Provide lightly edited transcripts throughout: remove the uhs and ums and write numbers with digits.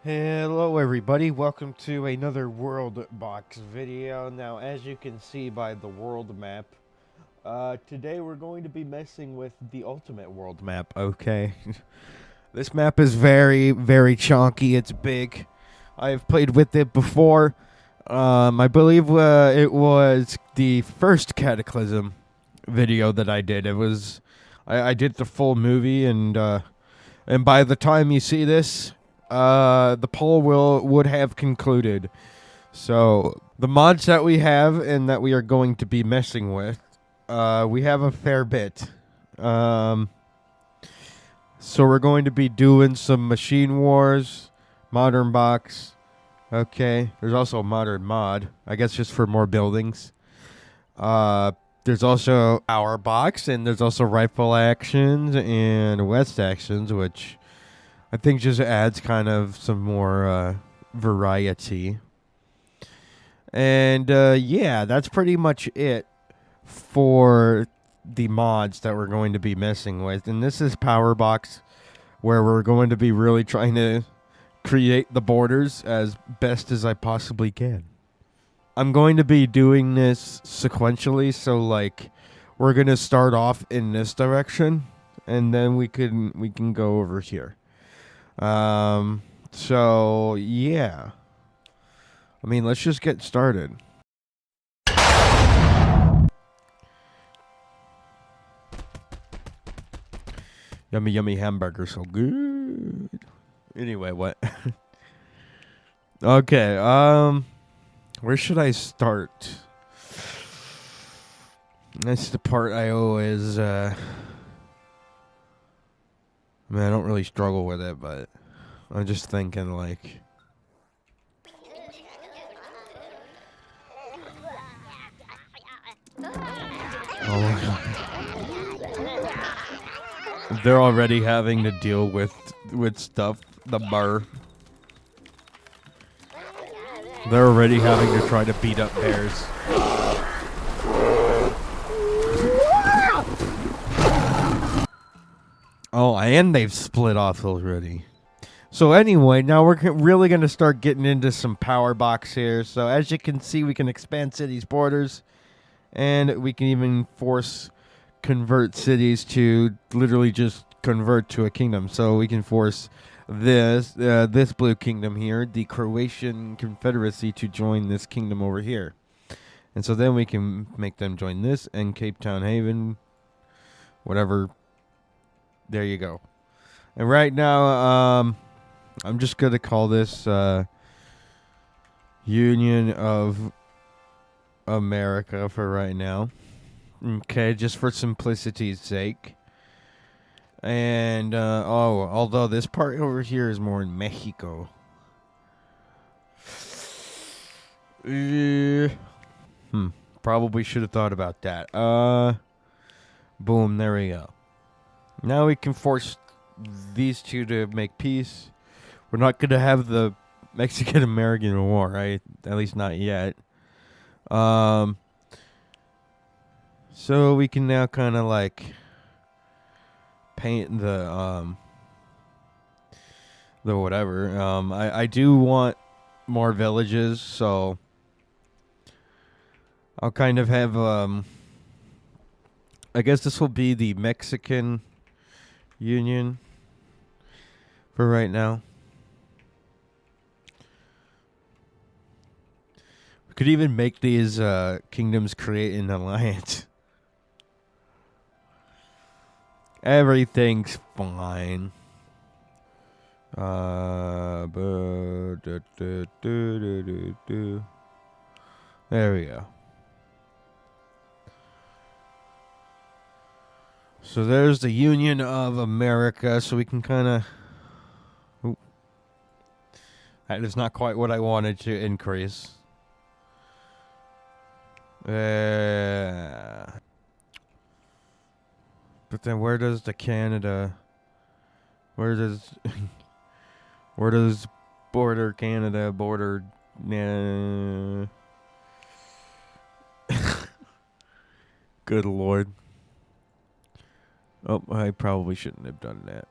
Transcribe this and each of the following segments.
Hello everybody, welcome to another Worldbox video. Now as you can see by the world map, today we're going to be messing with the ultimate world map, okay? This map is very chunky, it's big. I've played with it before. I believe it was the first Cataclysm video that I did. I did the full movie, and by the time you see this, the poll would have concluded. So the mods that we have and that we are going to be messing with, we have a fair bit. So we're going to be doing some Machine Wars, Modern Box. Okay, there's also a modern mod, I guess just for more buildings. There's also Our Box, and there's also Rifle Actions and West Actions, which I think just adds kind of some more variety. And yeah, that's pretty much it for the mods that we're going to be messing with. And this is Power Box, where we're going to be really trying to create the borders as best as I possibly can. I'm going to be doing this sequentially, so like we're going to start off in this direction and then we can go over here. So yeah. I mean, let's just get started. Yummy, yummy hamburger, so good. Anyway, what? Okay, where should I start? That's the part I always, I mean, I don't really struggle with it, but I'm just thinking, like, oh my god. They're already having to deal with stuff, the bar. They're already having to try to beat up bears. Oh, and they've split off already. So anyway, now we're really going to start getting into some power box here. So as you can see, we can expand cities' borders, and we can even convert cities to literally just convert to a kingdom. So we can force this blue kingdom here, the Croatian Confederacy, to join this kingdom over here. And so then we can make them join this, and Cape Town Haven, whatever. There you go. And right now, I'm just going to call this Union of America for right now. Okay, just for simplicity's sake. And, although this part over here is more in Mexico. Probably should have thought about that. Boom, there we go. Now we can force these two to make peace. We're not going to have the Mexican-American War, right? At least not yet. So we can now kind of like paint the whatever. I do want more villages, so I'll kind of have I guess this will be the Mexican Union for right now. We could even make these kingdoms create an alliance. Everything's fine. There we go. So there's the Union of America, so we can kind of... That is not quite what I wanted to increase. But then where does the Canada... Where does... where does border Canada border... Good lord. Oh, I probably shouldn't have done that.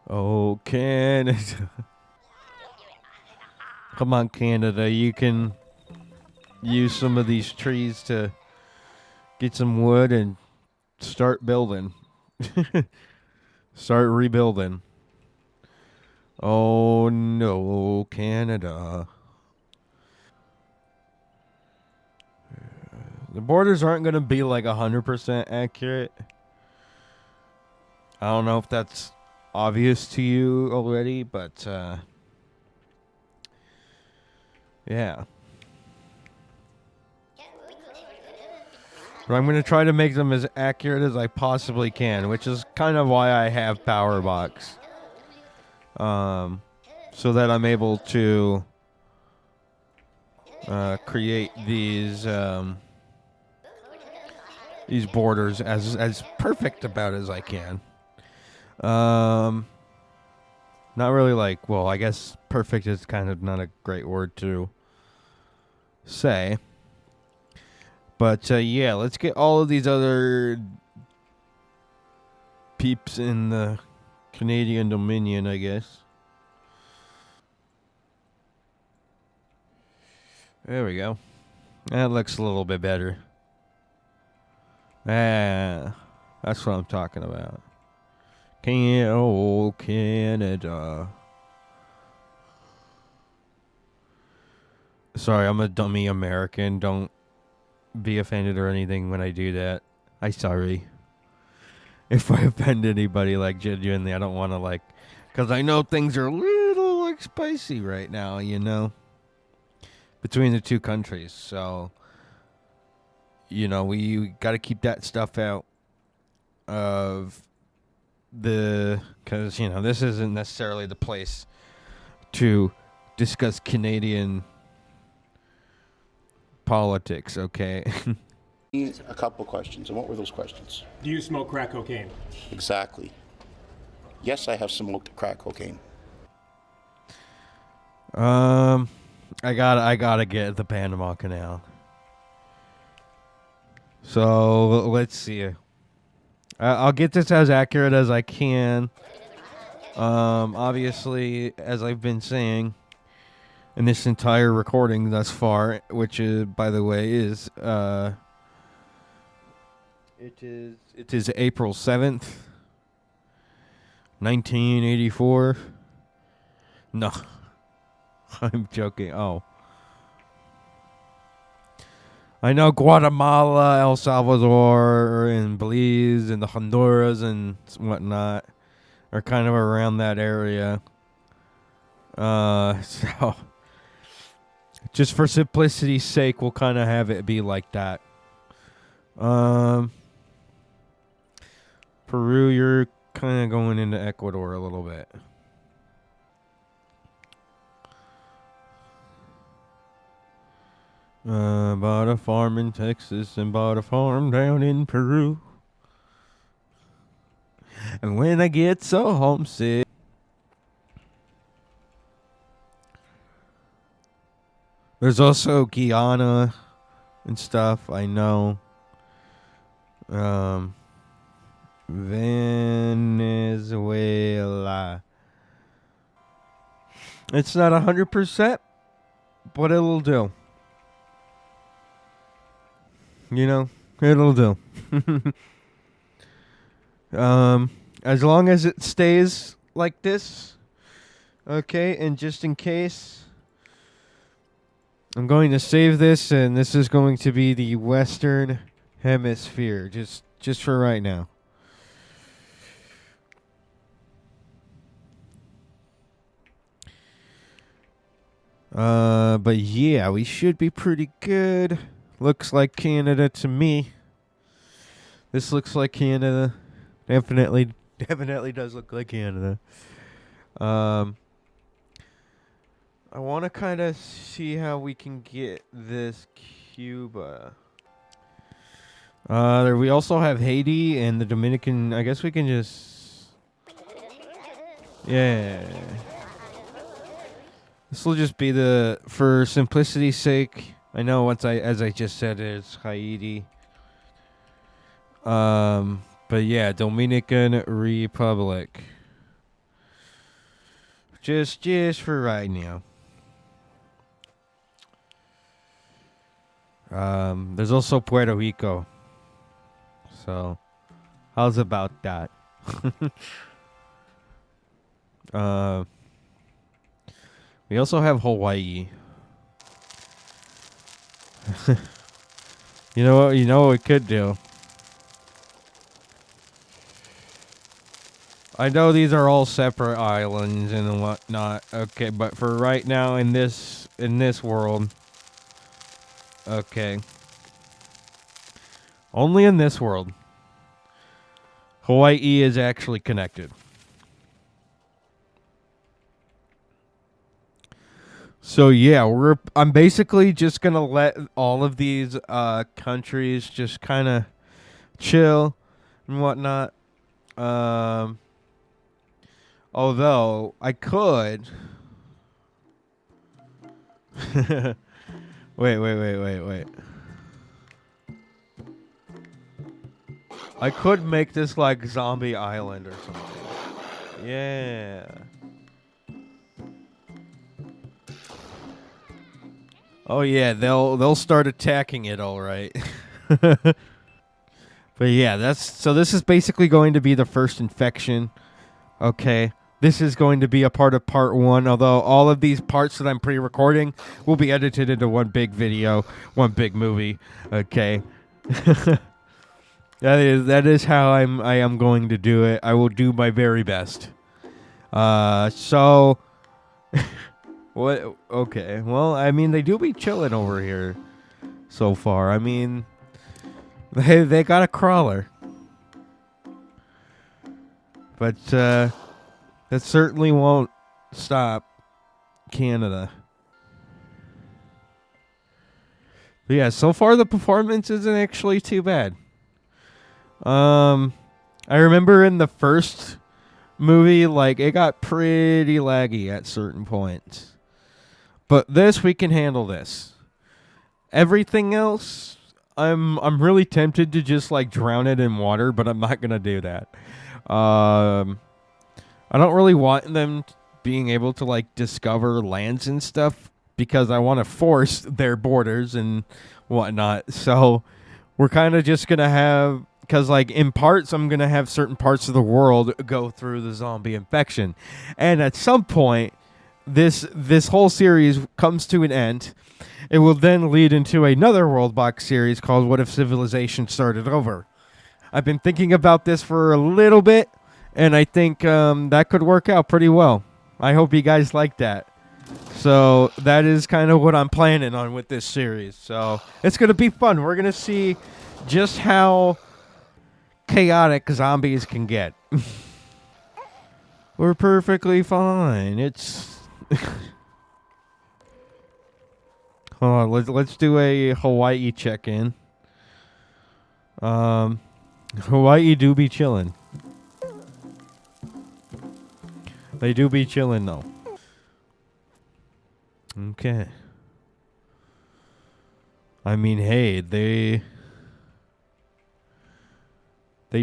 Oh, Canada. Come on, Canada. You can use some of these trees to get some wood and start building. Start rebuilding. Oh, no, Canada. The borders aren't going to be like 100% accurate. I don't know if that's obvious to you already, but yeah. But I'm going to try to make them as accurate as I possibly can, which is kind of why I have Powerbox. So that I'm able to create these borders as perfect about as I can. Not really like, well, I guess perfect is kind of not a great word to say. But yeah, let's get all of these other peeps in the Canadian Dominion, I guess. There we go. That looks a little bit better. Ah, that's what I'm talking about. Canada. Sorry, I'm a dummy American. Don't be offended or anything when I do that. I'm sorry. If I offend anybody, like, genuinely, I don't want to, like, because I know things are a little, like, spicy right now, you know, between the two countries. So, you know, we got to keep that stuff out of because, you know, this isn't necessarily the place to discuss Canadian politics, okay? A couple questions. And what were those questions? Do you smoke crack cocaine? Exactly. Yes, I have smoked crack cocaine. I gotta get the Panama Canal. So let's see. I'll get this as accurate as I can. Obviously, as I've been saying in this entire recording thus far, which is, by the way, is it is April 7th, 1984. No, I'm joking. Oh. I know Guatemala, El Salvador, and Belize, and the Honduras and whatnot are kind of around that area. So just for simplicity's sake, we'll kind of have it be like that. Peru, you're kind of going into Ecuador a little bit. Bought a farm in Texas and bought a farm down in Peru. And when I get so homesick. There's also Guyana and stuff, I know. Venezuela. It's not 100%, but it'll do. You know, it'll do. As long as it stays like this, okay, and just in case, I'm going to save this, and this is going to be the Western Hemisphere, just for right now. But yeah, we should be pretty good. Looks like Canada to me. This looks like Canada. Definitely does look like Canada. I want to kind of see how we can get this Cuba. We also have Haiti and the Dominican. I guess we can just... Yeah. This will just be for simplicity's sake. I know as I just said, it's Haiti. But yeah, Dominican Republic. Just for right now. There's also Puerto Rico. So, how's about that? We also have Hawaii. You know what? You know what we could do? I know these are all separate islands and whatnot. Okay, but for right now in this world, okay, only in this world, Hawaii is actually connected. So yeah, I'm basically just gonna let all of these countries just kind of chill and whatnot. Although I could. wait. I could make this like Zombie Island or something. Yeah. Oh yeah, they'll start attacking it, all right. But yeah, this is basically going to be the first infection. Okay. This is going to be a part of part 1, although all of these parts that I'm pre-recording will be edited into one big video, one big movie. Okay. That is how I am going to do it. I will do my very best. So what? Okay. Well, I mean, they do be chilling over here so far. I mean, they got a crawler. But that certainly won't stop Canada. But yeah, so far the performance isn't actually too bad. I remember in the first movie, like, it got pretty laggy at certain points. But this, we can handle this. Everything else, I'm really tempted to just like drown it in water, but I'm not gonna do that. I don't really want them being able to like discover lands and stuff because I want to force their borders and whatnot. So we're kind of just gonna have, because like in parts, I'm gonna have certain parts of the world go through the zombie infection, and at some point, this whole series comes to an end. It will then lead into another Worldbox series called What If Civilization Started Over? I've been thinking about this for a little bit, and I think that could work out pretty well. I hope you guys like that. So that is kind of what I'm planning on with this series. So it's going to be fun. We're going to see just how chaotic zombies can get. We're perfectly fine. It's... Hold on, let's do a Hawaii check-in. Hawaii do be chillin'. They do be chillin' though. Okay. I mean, hey, they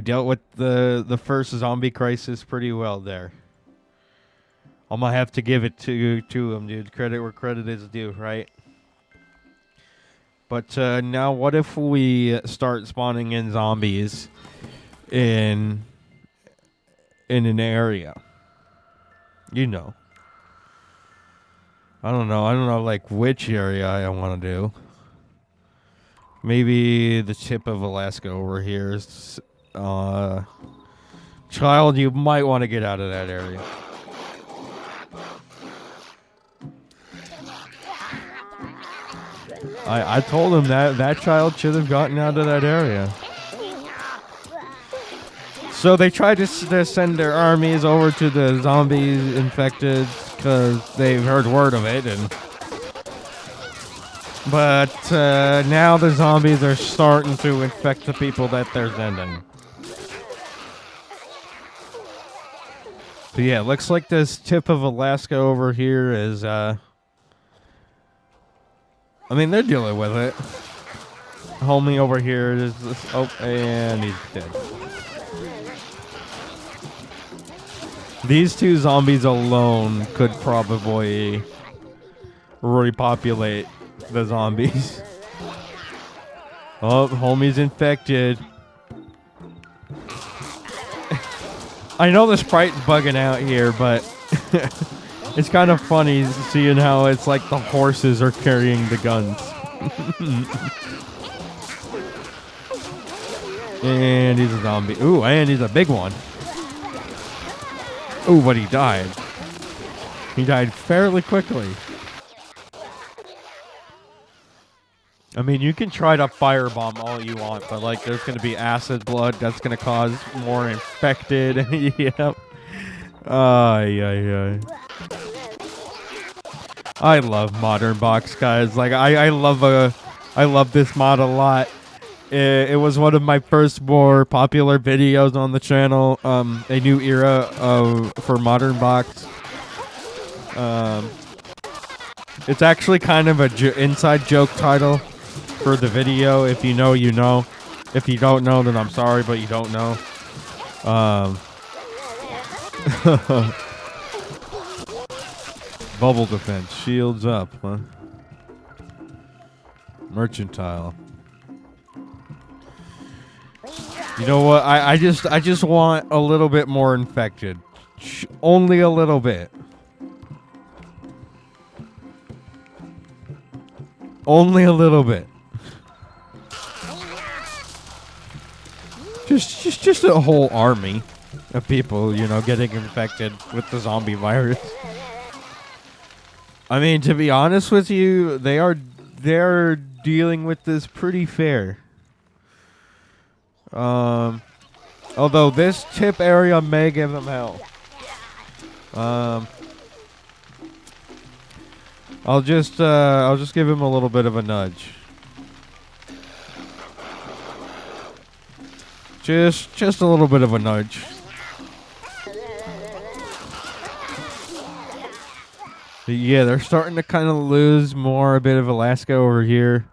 dealt with the first zombie crisis pretty well there. I'm gonna have to give it to them, dude. Credit where credit is due, right? But now, what if we start spawning in zombies in an area? You know. I don't know, like, which area I want to do. Maybe the tip of Alaska over here. Child, you might want to get out of that area. I told him that child should have gotten out of that area. So they tried to send their armies over to the zombies infected because they've heard word of it, but now the zombies are starting to infect the people that they're sending. So yeah, looks like this tip of Alaska over here is I mean, they're dealing with it. Homie over here is this, oh, and he's dead. These two zombies alone could probably repopulate the zombies. Oh, homie's infected. I know the sprite's bugging out here, but it's kind of funny seeing how it's like the horses are carrying the guns. And he's a zombie. Ooh, and he's a big one. Ooh, but he died. He died fairly quickly. I mean, you can try to firebomb all you want, but like there's going to be acid blood that's going to cause more infected. Yep. Ay. I love Modern Box, guys. Like I love this mod a lot. It was one of my first more popular videos on the channel. A new era for Modern Box. It's actually kind of a inside joke title for the video. If you know, you know. If you don't know, then I'm sorry, but you don't know. Bubble defense, shields up, huh? Mercantile. You know what? I just want a little bit more infected. Only a little bit. Only a little bit. Just a whole army of people, you know, getting infected with the zombie virus. I mean, to be honest with you, they're dealing with this pretty fair. Although this tip area may give them hell. I'll just give him a little bit of a nudge. Just a little bit of a nudge. But yeah, they're starting to kind of lose a bit of Alaska over here.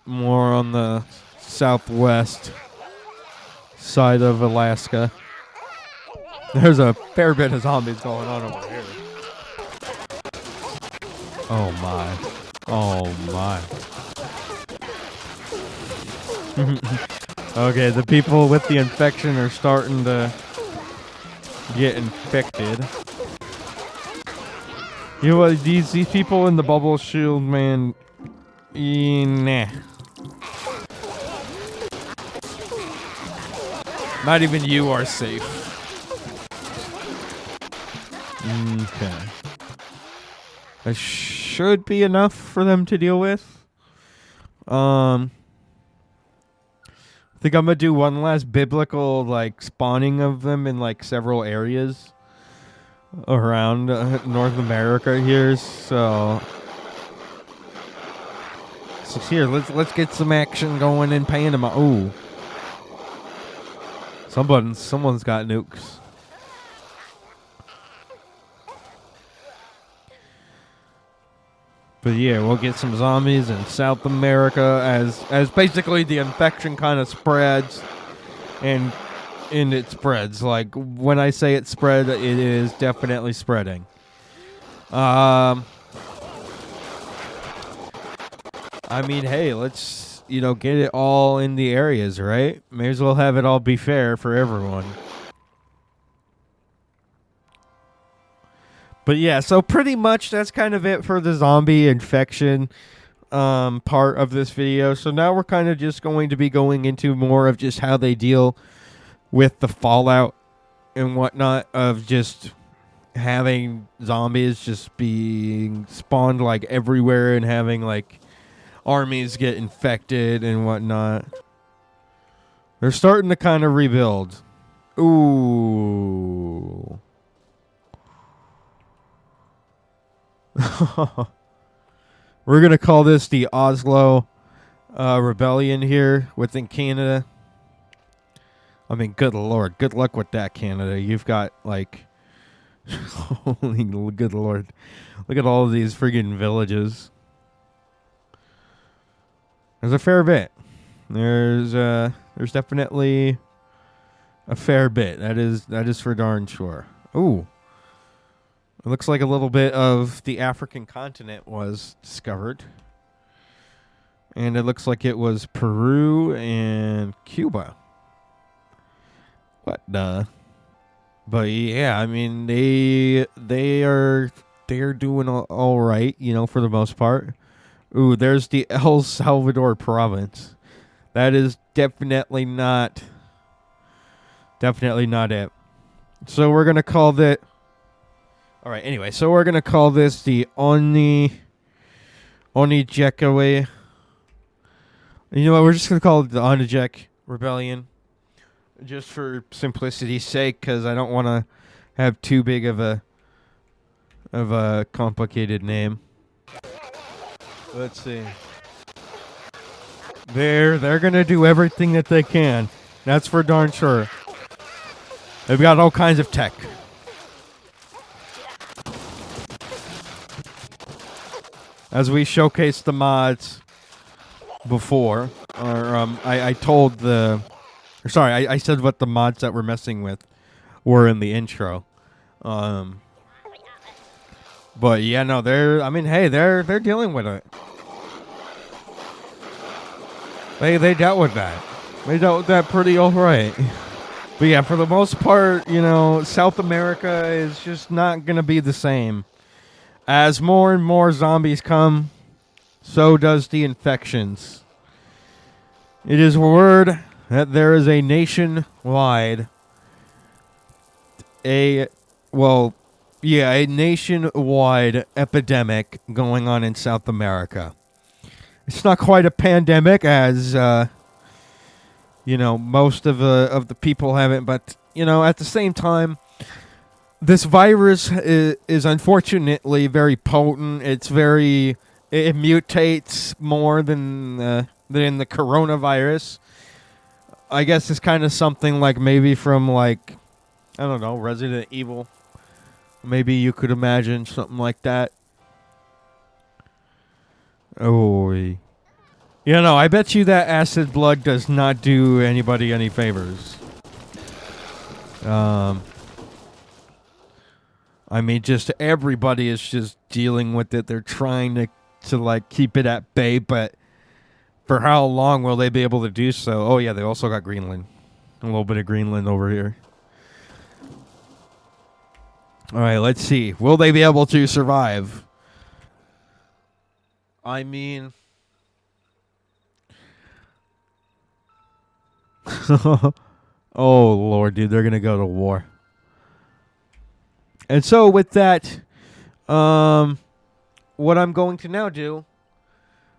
More on the southwest side of Alaska. There's a fair bit of zombies going on over here. Oh my. Oh my. Okay, the people with the infection are starting to get infected. You know what, these people in the bubble shield, man, nah. Not even you are safe. Okay. That should be enough for them to deal with. I think I'm gonna do one last biblical spawning of them in several areas around North America here. So here, let's get some action going in Panama. Ooh, someone's got nukes. But yeah, we'll get some zombies in South America as basically the infection kind of spreads, and it spreads. Like when I say it spread, it is definitely spreading. I mean, hey, let's get it all in the areas, right? May as well have it all be fair for everyone. But yeah, so pretty much that's kind of it for the zombie infection part of this video. So now we're kind of just going to be going into more of just how they deal with the fallout and whatnot of just having zombies just being spawned everywhere and having armies get infected and whatnot. They're starting to kind of rebuild. Ooh. We're going to call this the Oslo Rebellion here within Canada. I mean, good lord. Good luck with that, Canada. You've got, holy good lord. Look at all of these friggin' villages. There's a fair bit. There's definitely A fair bit. That is for darn sure. Ooh. It looks like a little bit of the African continent was discovered. And it looks like it was Peru and Cuba. What the? But yeah, I mean they're doing all right, for the most part. Ooh, there's the El Salvador province. That is definitely not it. So we're gonna call that. All right. Anyway, so we're gonna call this the Onijekawe. You know what? We're just gonna call it the Onijek Rebellion, just for simplicity's sake, because I don't want to have too big of a complicated name. Let's see. They're gonna do everything that they can. That's for darn sure. They've got all kinds of tech. As we showcased the mods before, or I told I said what the mods that we're messing with were in the intro. But yeah, no, they're dealing with it. They dealt with that. They dealt with that pretty alright. But yeah, for the most part, South America is just not gonna be the same. As more and more zombies come, so does the infections. It is word that there is a nationwide epidemic going on in South America. It's not quite a pandemic, as most of the people haven't, but at the same time, this virus is unfortunately very potent. It mutates more than the coronavirus. I guess it's kind of something like maybe from I don't know, Resident Evil. Maybe you could imagine something like that. Oh, I bet you that acid blood does not do anybody any favors. Just everybody is just dealing with it. They're trying to keep it at bay, but for how long will they be able to do so? Oh yeah, they also got Greenland. A little bit of Greenland over here. All right, let's see. Will they be able to survive? Oh Lord, dude, they're gonna go to war. And so with that, what I'm going to now do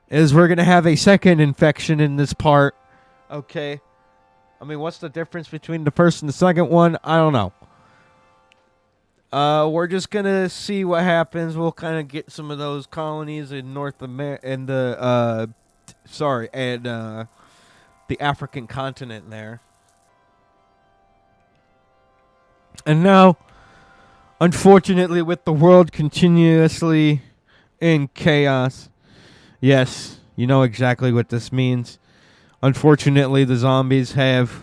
is we're gonna have a second infection in this part. Okay. What's the difference between the first and the second one? I don't know. We're just gonna see what happens. We'll kind of get some of those colonies in North America and the African continent there. And now, unfortunately, with the world continuously in chaos, yes, you know exactly what this means. Unfortunately, the zombies have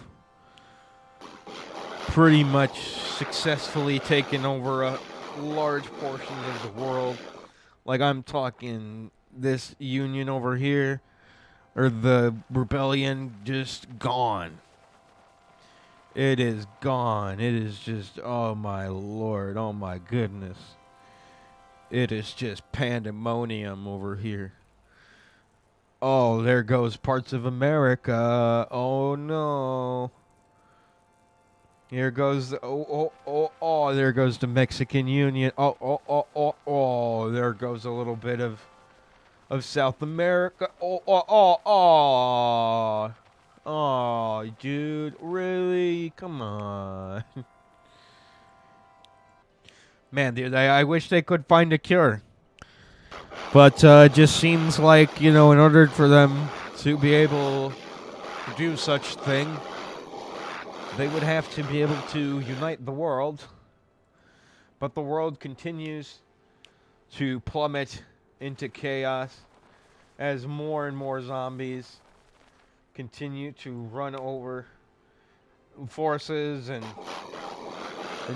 pretty much successfully taken over large portions of the world. Like, I'm talking this union over here, or the rebellion, just gone. It is gone. It is just, oh my Lord, oh my goodness. It is just pandemonium over here. Oh, there goes parts of America. Oh no. Here goes there goes the Mexican Union. Oh, there goes a little bit of South America. Oh, dude, really? Come on. Man, dude, I wish they could find a cure. But it just seems like, in order for them to be able to do such thing, they would have to be able to unite the world. But the world continues to plummet into chaos as more and more zombies continue to run over forces and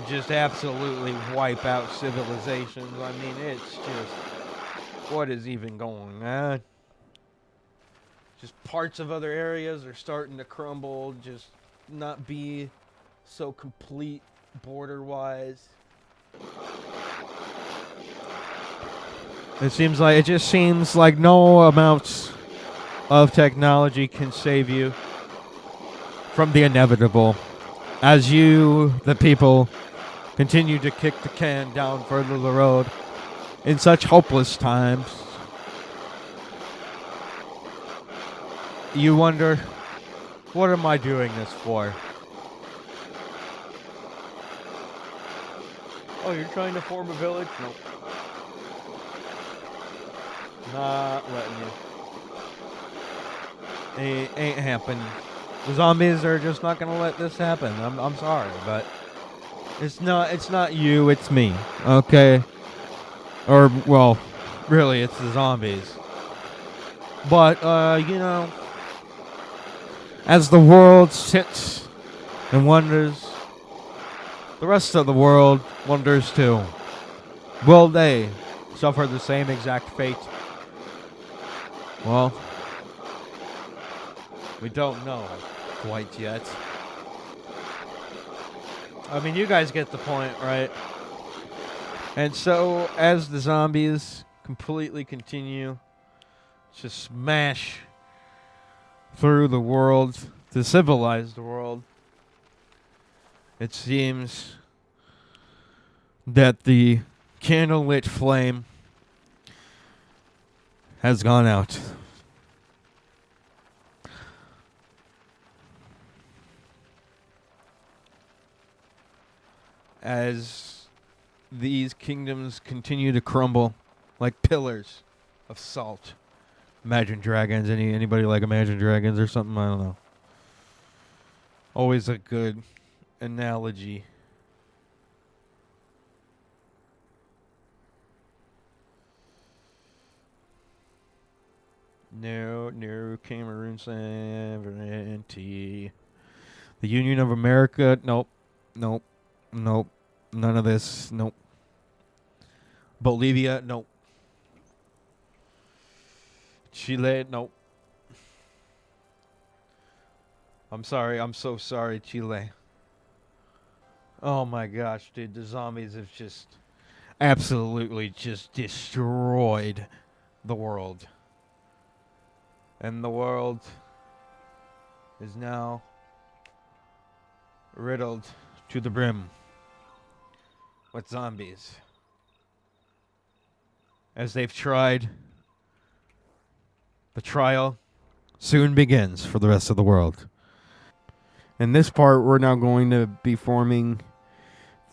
just absolutely wipe out civilizations. I mean, it's just, what is even going on? Just parts of other areas are starting to crumble, just not be so complete border-wise. It just seems like no amounts of technology can save you from the inevitable. As you, the people, continue to kick the can down further the road in such hopeless times, you wonder, what am I doing this for? Oh, you're trying to form a village? Nope. Not letting you. Ain't happening. The zombies are just not gonna let this happen. I'm sorry, but it's not you, it's me. Okay? Or well, really it's the zombies. But as the world sits and wonders, the rest of the world wonders too. Will they suffer the same exact fate? Well, we don't know quite yet. I mean, you guys get the point, right? And so, as the zombies completely continue to smash through the world, the civilized world, it seems that the candlelit flame has gone out. As these kingdoms continue to crumble like pillars of salt. Imagine Dragons. Anybody like Imagine Dragons or something? I don't know. Always a good analogy. No, Cameroon sovereignty. The Union of America, nope. None of this, nope. Bolivia, nope. Chile, nope. I'm so sorry, Chile. Oh my gosh, dude, the zombies have just absolutely just destroyed the world. And the world is now riddled to the brim with zombies. As they've tried, the trial soon begins for the rest of the world. In this part, we're now going to be forming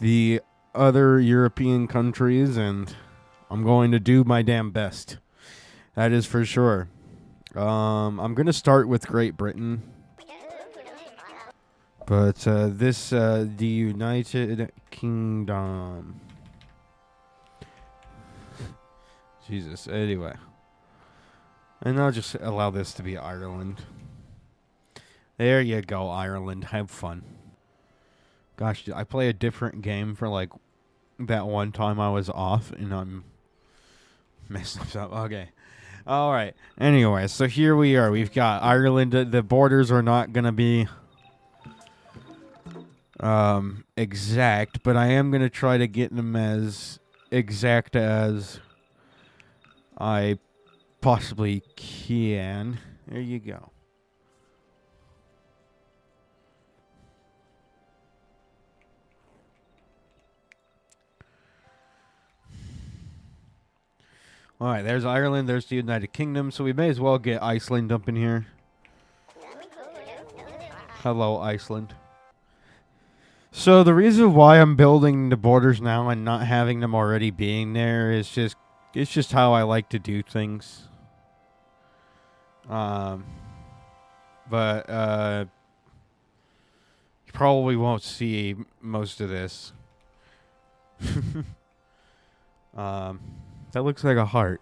the other European countries, and I'm going to do my damn best. That is for sure. I'm going to start with Great Britain. But the United Kingdom. Jesus, anyway. And I'll just allow this to be Ireland. There you go, Ireland. Have fun. Gosh, I play a different game for like that one time I was off and I'm messed up. Okay. All right. Anyway, so here we are. We've got Ireland. The borders are not going to be exact, but I am going to try to get them as exact as I possibly can. There you go. All right, there's Ireland, there's the United Kingdom, so we may as well get Iceland up in here. Hello, Iceland. So the reason why I'm building the borders now and not having them already being there is it's just how I like to do things. But you probably won't see most of this. That looks like a heart.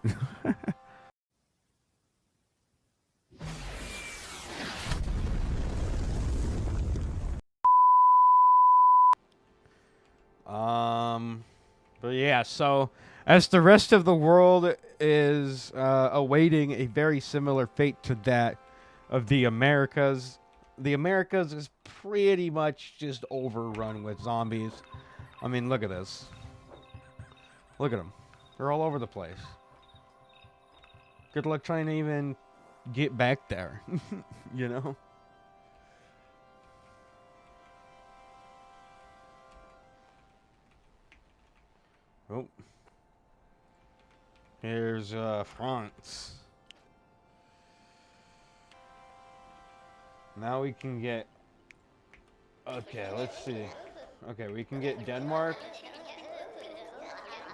But yeah, so as the rest of the world is awaiting a very similar fate to that of the Americas is pretty much just overrun with zombies. I mean, look at this. Look at them. They're all over the place. Good luck trying to even get back there, you know? Oh. Here's France. Now we can get... Okay, let's see. Okay, we can get Denmark.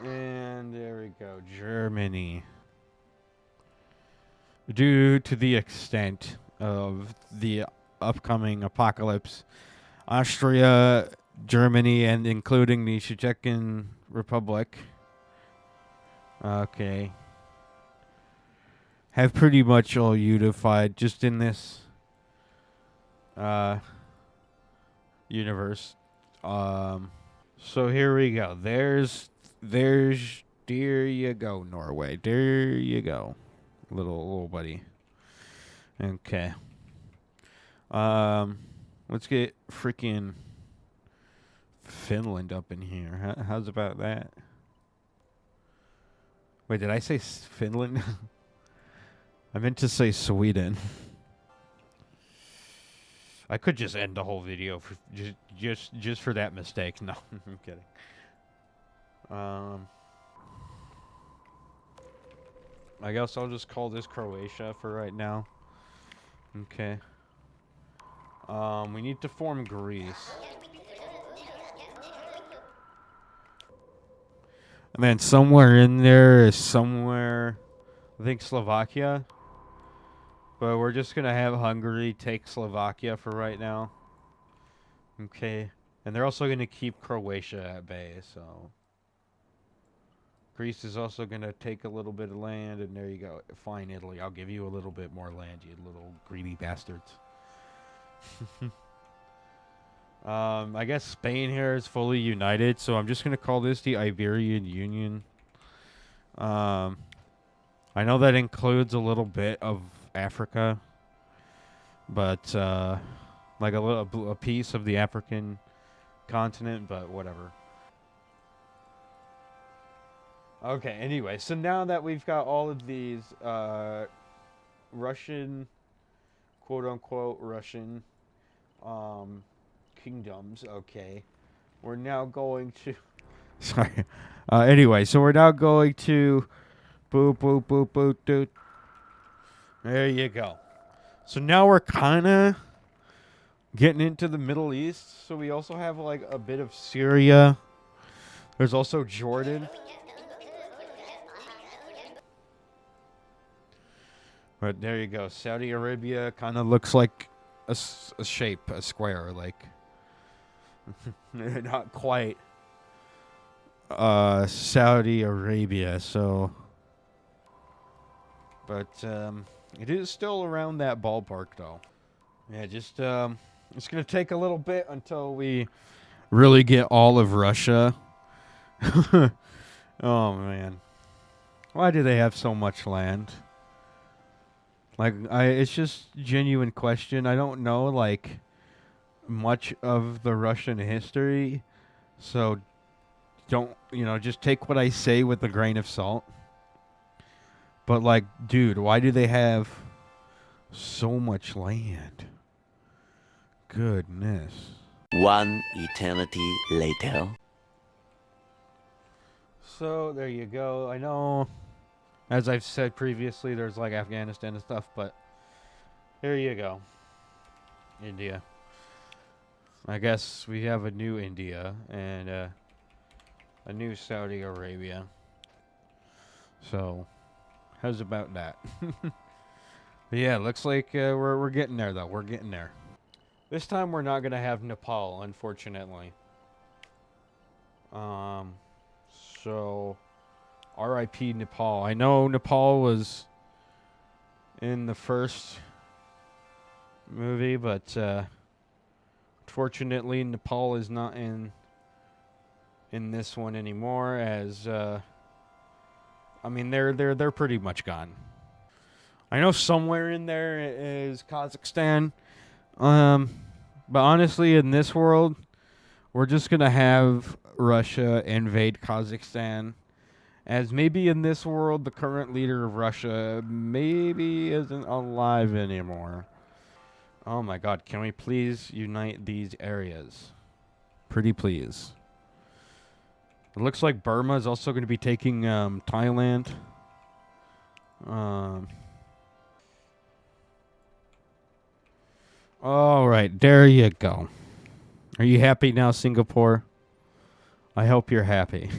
And there we go. Germany. Due to the extent of the upcoming apocalypse, Austria, Germany, and including the Czech Republic, okay, have pretty much all unified just in this universe. So here we go. There's there you go, Norway. There you go. Little buddy. Okay. Let's get freaking Finland up in here. How's about that? Wait, did I say Finland? I meant to say Sweden. I could just end the whole video for just for that mistake. No, I'm kidding. I guess I'll just call this Croatia for right now. Okay. We need to form Greece. And then somewhere in there is somewhere, I think Slovakia. But we're just going to have Hungary take Slovakia for right now. Okay. And they're also going to keep Croatia at bay, so... Greece is also going to take a little bit of land, and there you go. Fine, Italy. I'll give you a little bit more land, you little greedy bastards. I guess Spain here is fully united, so I'm just going to call this the Iberian Union. I know that includes a little bit of Africa, but like a piece of the African continent, but whatever. Okay, anyway, so now that we've got all of these Russian, quote-unquote Russian kingdoms, okay, we're now going to... Sorry. Anyway, so we're now going to... Boop, boop, boop, boop, doot. There you go. So now we're kind of getting into the Middle East, so we also have, like, a bit of Syria. There's also Jordan. But there you go. Saudi Arabia kind of looks like a shape, a square, like not quite Saudi Arabia. So, but it is still around that ballpark, though. Yeah, just it's gonna take a little bit until we really get all of Russia. Oh man, why do they have so much land? Like, it's just genuine question. I don't know, like, much of the Russian history, so don't, just take what I say with a grain of salt. But, like, dude, why do they have so much land? Goodness. One eternity later. So, there you go. I know... As I've said previously, there's like Afghanistan and stuff, but here you go. India. I guess we have a new India and a new Saudi Arabia. So, how's about that? But yeah, looks like we're getting there, though. We're getting there. This time we're not going to have Nepal, unfortunately. So... R.I.P. Nepal. I know Nepal was in the first movie, but unfortunately Nepal is not in in this one anymore, as I mean they're pretty much gone. I know somewhere in there is Kazakhstan, but honestly, in this world, we're just gonna have Russia invade Kazakhstan. As maybe in this world, the current leader of Russia maybe isn't alive anymore. Oh my god, can we please unite these areas? Pretty please. It looks like Burma is also going to be taking Thailand. Um, all right, there you go. Are you happy now, Singapore? I hope you're happy.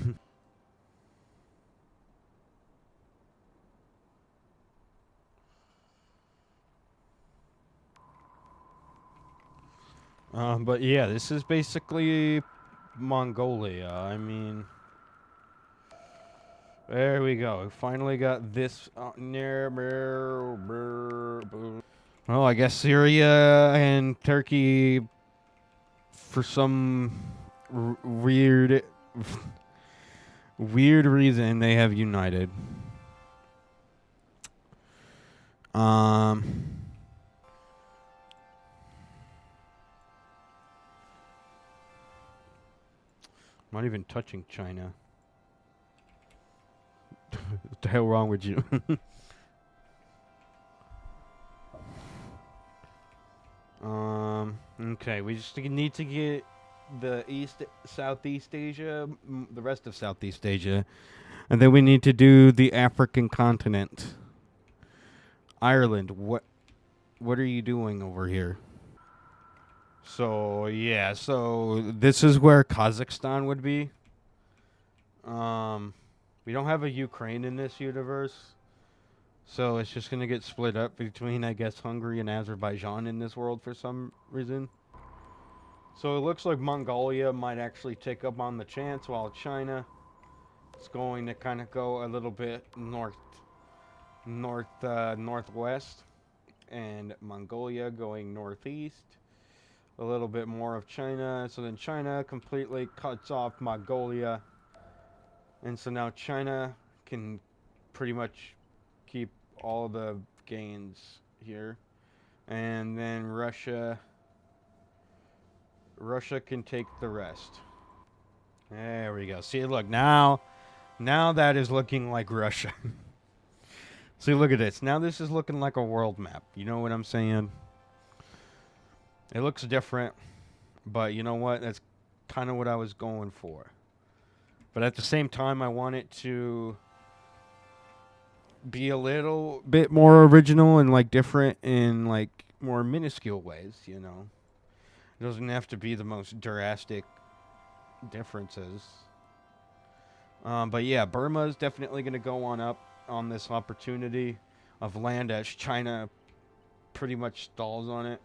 But yeah, this is basically Mongolia. I mean, there we go. We finally got this near. Well, I guess Syria and Turkey, for some weird, weird reason, they have united. I'm not even touching China. What the hell wrong with you? Okay, we just need to get the Southeast Asia, the rest of Southeast Asia, and then we need to do the African continent. Ireland, what are you doing over here? So yeah, so this is where Kazakhstan would be. We don't have a Ukraine in this universe. So it's just going to get split up between, I guess, Hungary and Azerbaijan in this world for some reason. So it looks like Mongolia might actually take up on the chance, while China is going to kind of go a little bit northwest, and Mongolia going northeast. A little bit more of China. So then China completely cuts off Mongolia. And so now China can pretty much keep all the gains here, and then Russia can take the rest. There we go. See, look, now that is looking like Russia. See, look at this. Now this is looking like a world map. You know what I'm saying? It looks different, but you know what? That's kind of what I was going for. But at the same time, I want it to be a little bit more original and like different in like more minuscule ways, you know. It doesn't have to be the most drastic differences. But yeah, Burma is definitely going to go on up on this opportunity of land as China pretty much stalls on it.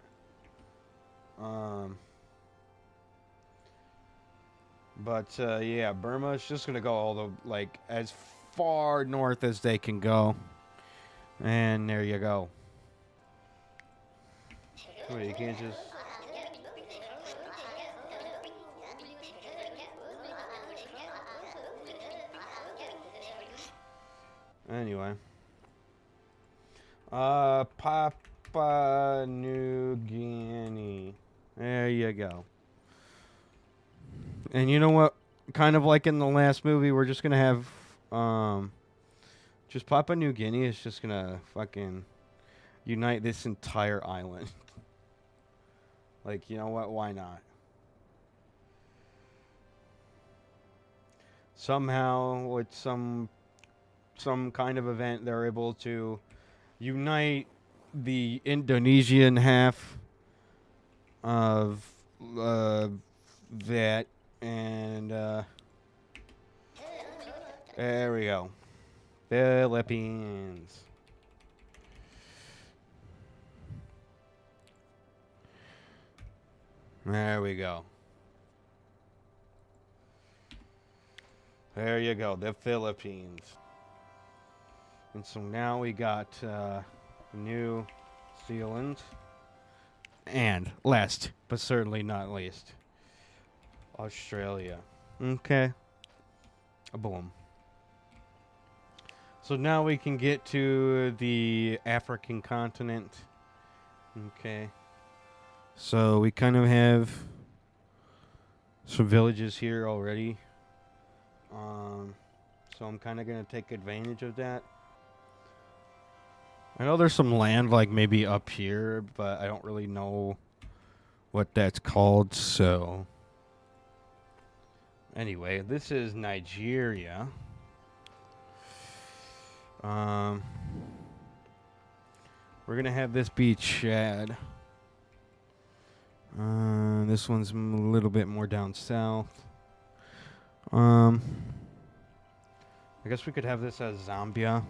But yeah, Burma is just going to go all the like as far north as they can go. And there you go. Wait, you can't just... Anyway. Papua New Guinea. There you go. And you know what? Kind of like in the last movie, we're just going to have... just Papua New Guinea is just going to fucking unite this entire island. Like, you know what? Why not? Somehow, with some kind of event, they're able to unite the Indonesian half of that, and there we go. Philippines. There we go. There you go, the Philippines. And so now we got New Zealand. And last, but certainly not least, Australia. Okay. Boom. So now we can get to the African continent. Okay. So we kind of have some villages here already. So I'm kind of going to take advantage of that. I know there's some land like maybe up here, but I don't really know what that's called. So anyway, this is Nigeria. We're going to have this be Chad. This one's a little bit more down south. I guess we could have this as Zambia.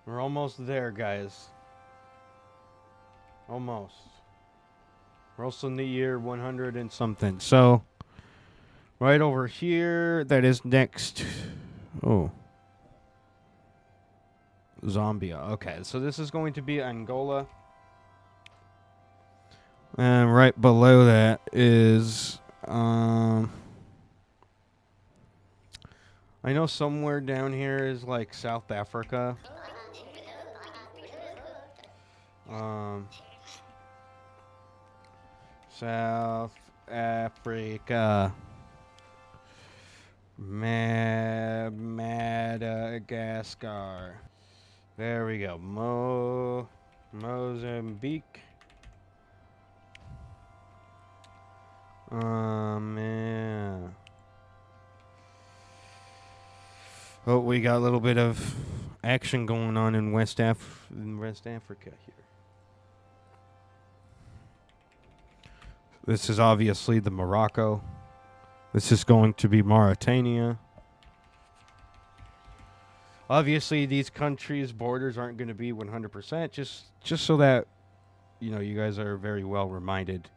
We're almost there, guys. Almost. We're also in the year 100 and something. So, right over here, that is next. Oh. Zambia. Okay, so this is going to be Angola. And right below that is, I know somewhere down here is like South Africa. South Africa. Madagascar. There we go. Mozambique. Yeah. Oh, we got a little bit of action going on in West Africa here. This is obviously the Morocco. This is going to be Mauritania. Obviously, these countries' borders aren't going to be 100%, just so that, you know, you guys are very well reminded.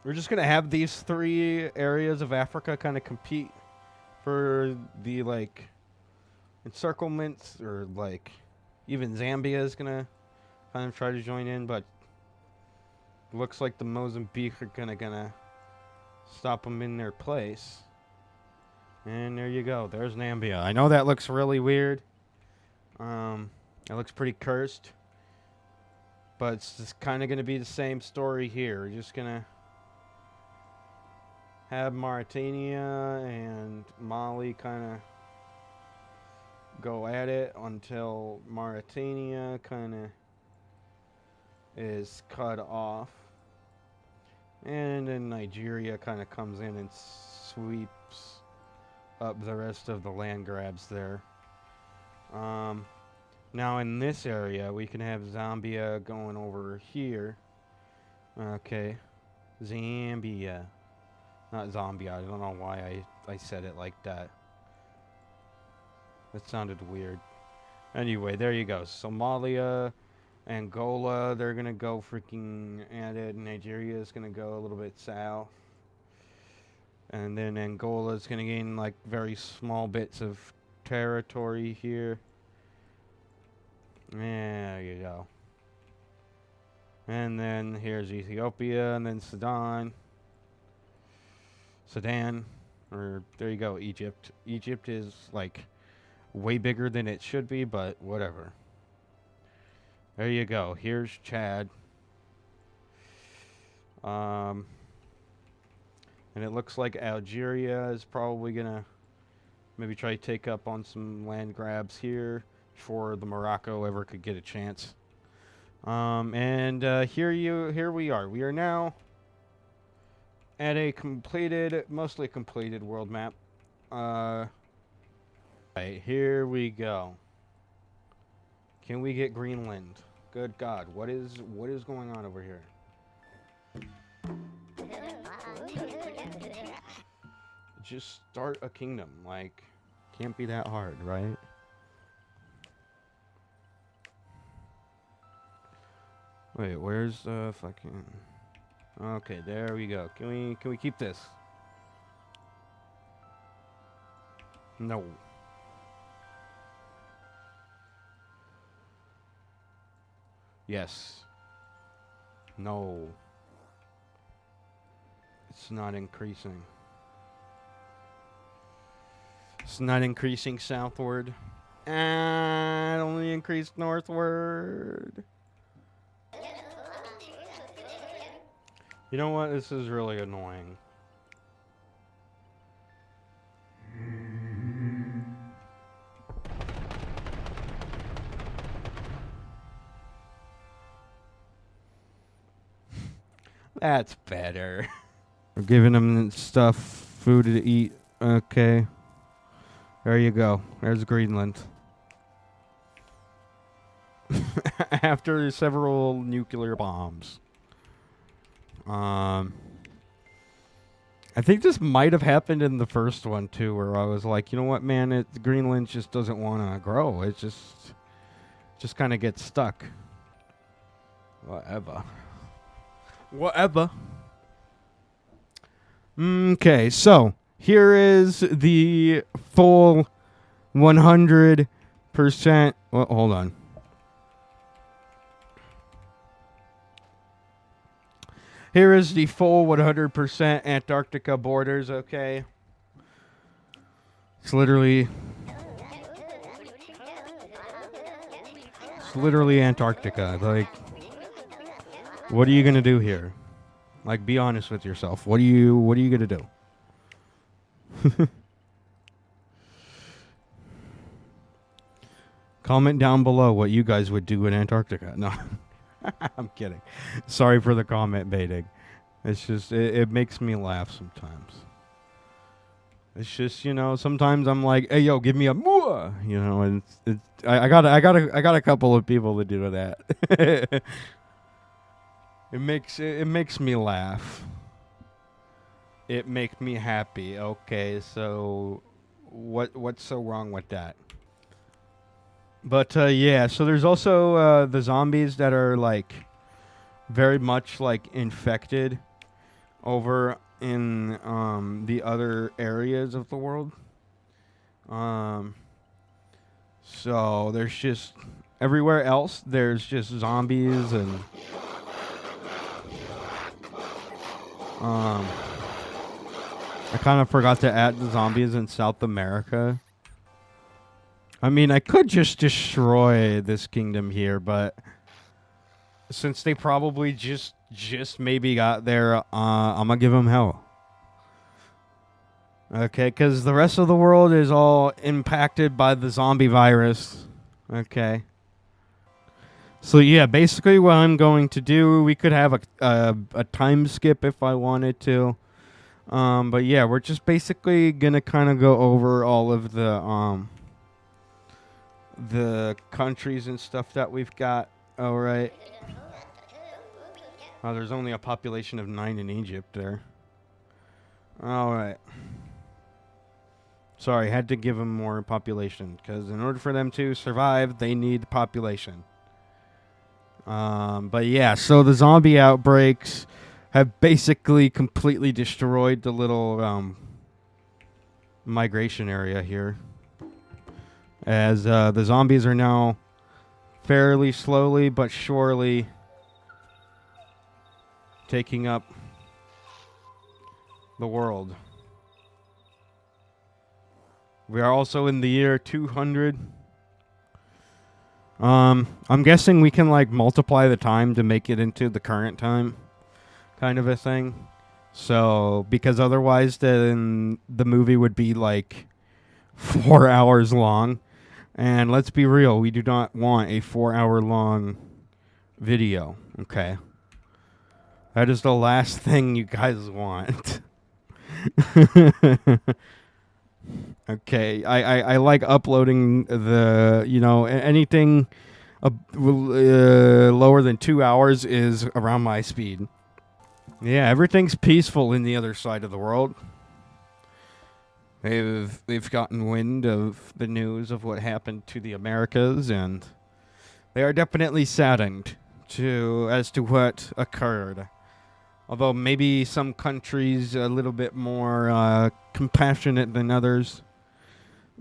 We're just going to have these three areas of Africa kind of compete for the, like, encirclements, or, like, even Zambia is going to kind of try to join in, but looks like the Mozambique are gonna stop them in their place. And there you go. There's Namibia. I know that looks really weird. It looks pretty cursed. But it's just kind of going to be the same story here. We're just going to have Mauritania and Mali kind of go at it until Mauritania kind of is cut off. And then Nigeria kind of comes in and sweeps up the rest of the land grabs there. Now in this area, we can have Zambia going over here. Okay. Zambia. Not Zambia. I don't know why I said it like that. That sounded weird. Anyway, there you go. Somalia, Angola, they're going to go freaking at it. Nigeria is going to go a little bit south. And then Angola is going to gain like very small bits of territory here. There you go. And then here's Ethiopia, and then Sudan. Or there you go, Egypt. Egypt is like way bigger than it should be, but whatever. There you go. Here's Chad. And it looks like Algeria is probably going to maybe try to take up on some land grabs here before the Morocco ever could get a chance. Here we are. We are now at a mostly completed world map. Right, here we go. Can we get Greenland? Good God, what is going on over here? Just start a kingdom. Like, can't be that hard, right? Wait, where's the fucking... Okay, there we go. Can we keep this? No. Yes. No. It's not increasing. It's not increasing southward. And only increased northward. You know what? This is really annoying. That's better. We're giving them stuff, food to eat. Okay. There you go. There's Greenland. After several nuclear bombs. I think this might have happened in the first one too, where I was like, you know what, man, Greenland just doesn't want to grow. It just kind of gets stuck. Whatever. Okay, so here is the full 100%. Well, hold on. Here is the full 100% Antarctica borders, okay? It's literally Antarctica. Like, what are you gonna do here? Like, be honest with yourself. What are you gonna do? Comment down below what you guys would do in Antarctica. No. I'm kidding. Sorry for the comment baiting. It's just it makes me laugh sometimes. It's just, you know, sometimes I'm like, hey yo, give me a moor, you know, and I got a couple of people that do that. It makes me laugh. It makes me happy. Okay, so what's so wrong with that? But yeah, so there's also the zombies that are like very much like infected over in the other areas of the world. So there's just everywhere else there's just zombies and I kind of forgot to add the zombies in South America. I mean, I could just destroy this kingdom here, but since they probably just maybe got there, I'm gonna give them hell. Okay, because the rest of the world is all impacted by the zombie virus. Okay. So yeah, basically what I'm going to do, we could have a time skip if I wanted to. But yeah, we're just basically gonna kind of go over all of the countries and stuff that we've got. All right. Oh, there's only a population of 9 in Egypt there. All right. Sorry, had to give them more population because in order for them to survive, they need population. But yeah, so the zombie outbreaks have basically completely destroyed the little migration area here. As the zombies are now fairly slowly but surely taking up the world. We are also in the year 200. I'm guessing we can like multiply the time to make it into the current time, kind of a thing. So, because otherwise then the movie would be like 4 hours long. And let's be real, we do not want a 4-hour long video, okay? That is the last thing you guys want. Okay, I like uploading the, you know, anything lower than 2 hours is around my speed. Yeah, everything's peaceful in the other side of the world. They've gotten wind of the news of what happened to the Americas, and they are definitely saddened as to what occurred. Although maybe some countries a little bit more compassionate than others,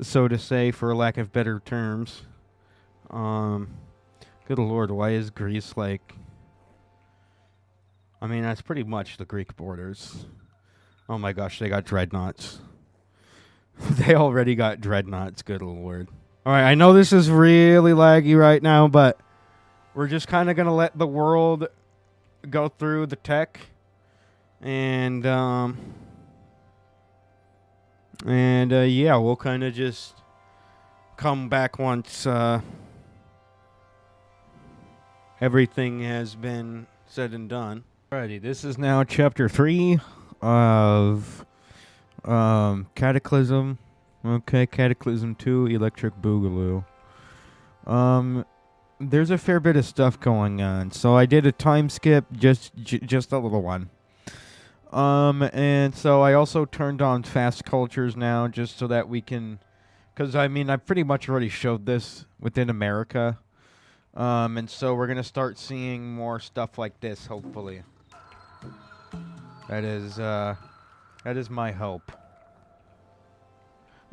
so to say, for lack of better terms. Good Lord, why is Greece like... I mean, that's pretty much the Greek borders. Oh my gosh, they got dreadnoughts. They already got dreadnoughts, good lord. Alright, I know this is really laggy right now, but we're just kind of going to let the world go through the tech. And yeah, we'll kind of just come back once everything has been said and done. Alrighty, this is now chapter 3 of Cataclysm. Okay, Cataclysm 2, Electric Boogaloo. There's a fair bit of stuff going on, so I did a time skip, just a little one. And so I also turned on fast cultures now, just so that we can, because I mean I pretty much already showed this within America. And so we're gonna start seeing more stuff like this, hopefully. That is my hope.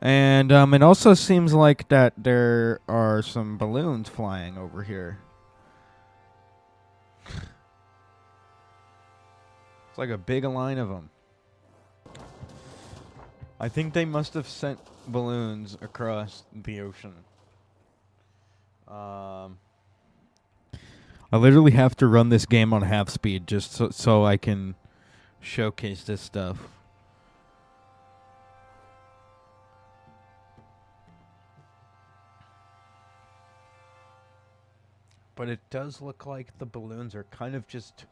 And it also seems like that there are some balloons flying over here. It's like a big line of them. I think they must have sent balloons across the ocean. I literally have to run this game on half speed just so I can showcase this stuff. But it does look like the balloons are kind of just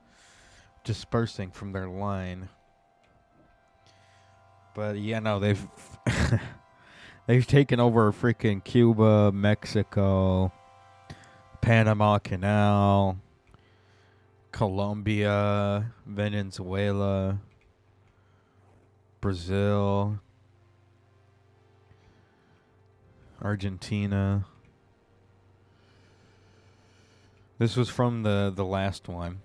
dispersing from their line. But yeah, no, they've they've taken over freaking Cuba, Mexico, Panama Canal, Colombia, Venezuela, Brazil, Argentina. This was from the last one.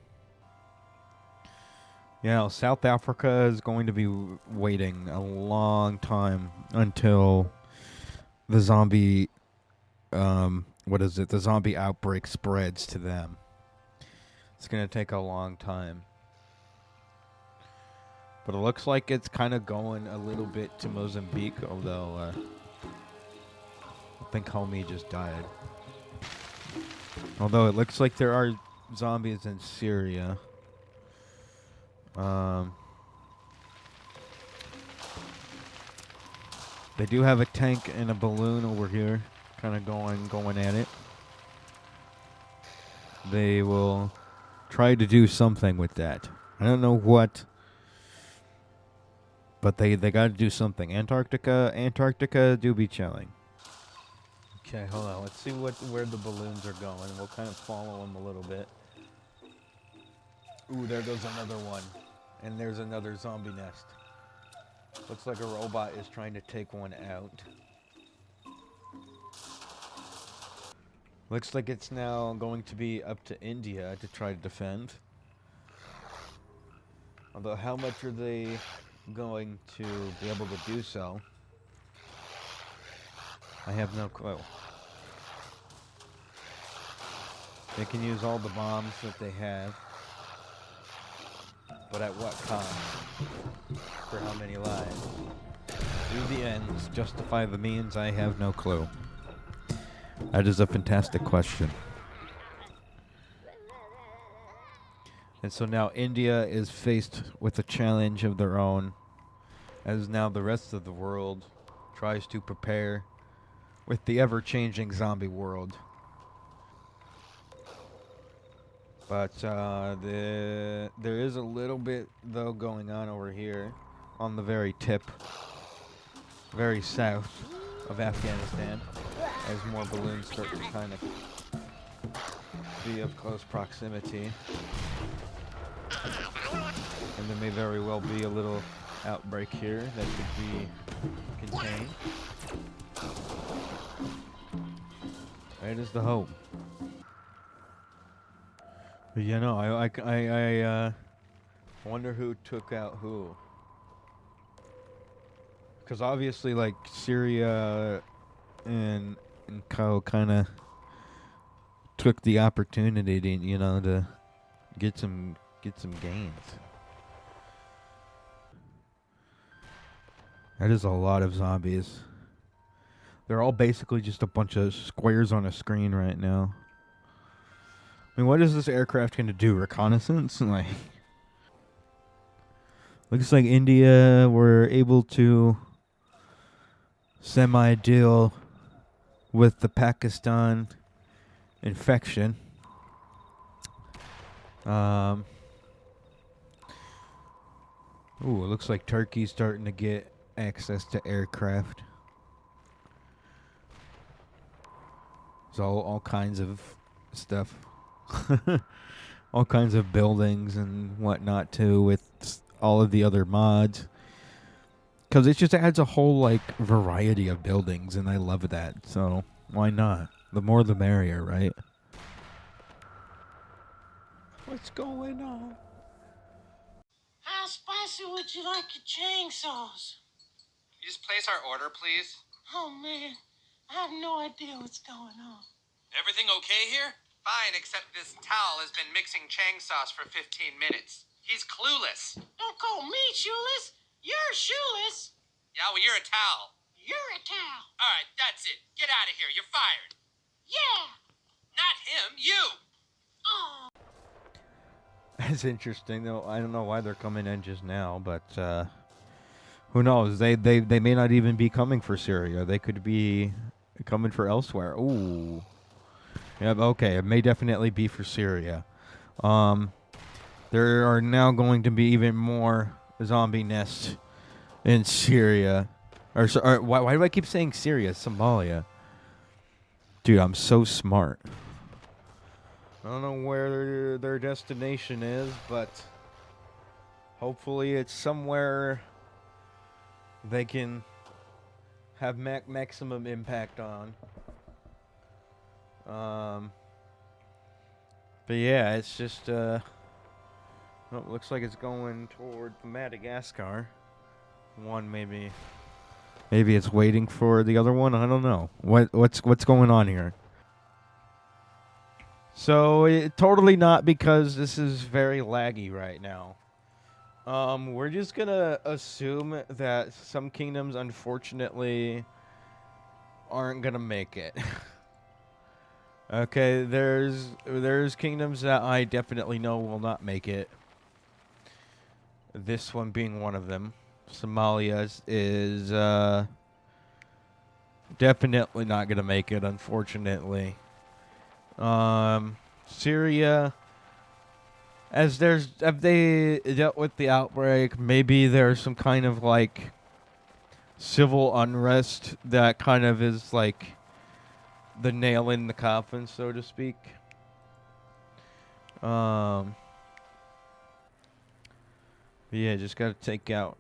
Yeah, South Africa is going to be waiting a long time until the zombie, the zombie outbreak spreads to them. It's going to take a long time. But it looks like it's kind of going a little bit to Mozambique, although I think homie just died. Although it looks like there are zombies in Syria. They do have a tank and a balloon over here, kind of going at it. They will try to do something with that. I don't know what, but they got to do something. Antarctica do be chilling. Okay, hold on. Let's see where the balloons are going. We'll kind of follow them a little bit. Ooh, there goes another one. And there's another zombie nest. Looks like a robot is trying to take one out. Looks like it's now going to be up to India to try to defend. Although how much are they going to be able to do so? I have no clue. They can use all the bombs that they have. But at what cost? For how many lives? Do the ends justify the means? I have no clue. That is a fantastic question. And so now India is faced with a challenge of their own, as now the rest of the world tries to prepare with the ever-changing zombie world. But there is a little bit, though, going on over here on the very tip, very south of Afghanistan, as more balloons start to kind of be of close proximity. And there may very well be a little outbreak here that could be contained. That is the hope. But you know, I wonder who took out who. Because obviously, like, Syria and Co kind of took the opportunity to, you know, to get some gains. That is a lot of zombies. They're all basically just a bunch of squares on a screen right now. I mean, what is this aircraft going to do? Reconnaissance? Like, looks like India were able to semi-deal with the Pakistan infection. Ooh, it looks like Turkey's starting to get access to aircraft. There's all kinds of stuff. All kinds of buildings and whatnot, too, with all of the other mods. Because it just adds a whole, like, variety of buildings, and I love that. So, why not? The more the merrier, right? What's going on? How spicy would you like your chainsaws? You just place our order, please? Oh, man. I have no idea what's going on. Everything okay here? Fine, except this towel has been mixing Chang sauce for 15 minutes. He's clueless. Don't call me shoeless. You're shoeless. Yeah, well, you're a towel. You're a towel. All right, that's it. Get out of here. You're fired. Yeah. Not him, you. Oh. That's interesting, though. I don't know why they're coming in just now, but who knows? They may not even be coming for Syria. They could be coming for elsewhere. Ooh. Yep, okay. It may definitely be for Syria. There are now going to be even more zombie nests in Syria. Or why do I keep saying Syria? Somalia. Dude, I'm so smart. I don't know where their destination is, but hopefully it's somewhere they can have maximum impact on. But yeah, it's just well, it looks like it's going toward Madagascar. One maybe it's waiting for the other one. I don't know. What's going on here? So totally not, because this is very laggy right now. We're just gonna assume that some kingdoms unfortunately aren't gonna make it. Okay, there's kingdoms that I definitely know will not make it. This one being one of them. Somalia is definitely not gonna make it, unfortunately. Syria, have they dealt with the outbreak? Maybe there's some kind of like civil unrest that kind of is like the nail in the coffin, so to speak. Yeah, just gotta take out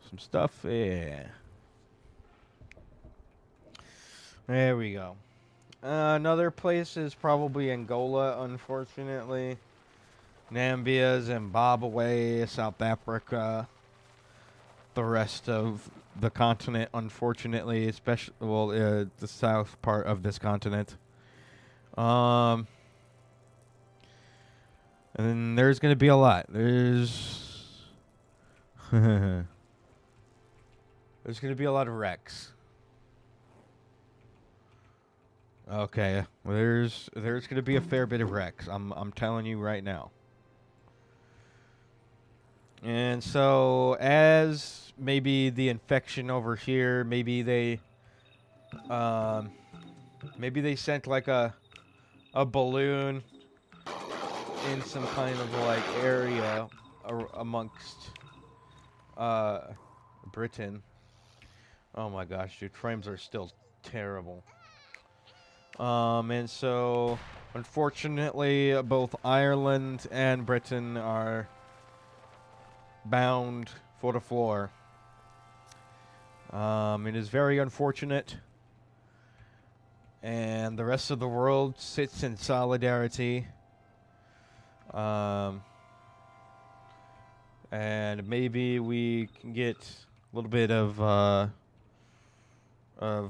some stuff. Yeah. There we go. Another place is probably Angola, unfortunately. Namibia, Zimbabwe, South Africa. The rest of the continent, unfortunately, especially the south part of this continent. And then there's going to be a lot. There's going to be a lot of wrecks. Okay, well, there's going to be a fair bit of wrecks. I'm telling you right now. And so, as maybe the infection over here, maybe they sent like a balloon in some kind of like area amongst Britain. Oh my gosh, dude, frames are still terrible. And so, unfortunately, both Ireland and Britain are bound for the floor. It is very unfortunate. And the rest of the world sits in solidarity. And maybe we can get a little bit of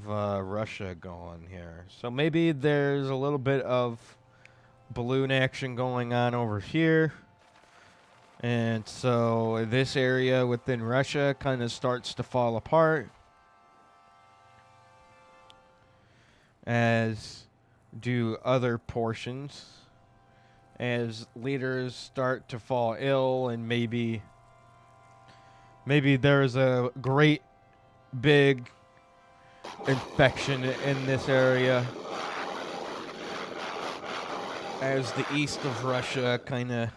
Russia going here. So maybe there's a little bit of balloon action going on over here. And so this area within Russia kind of starts to fall apart, as do other portions, as leaders start to fall ill, and maybe there's a great big infection in this area, as the east of Russia kind of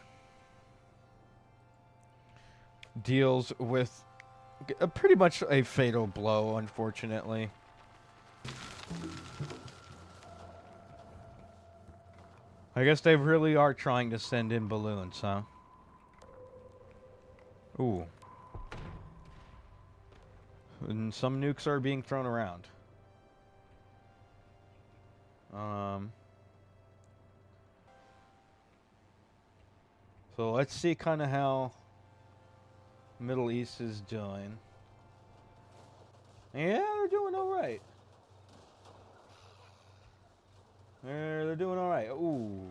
deals with pretty much a fatal blow, unfortunately. I guess they really are trying to send in balloons, huh? Ooh. And some nukes are being thrown around. So let's see kind of how Middle East is doing. Yeah, they're doing all right. They're doing all right. Ooh.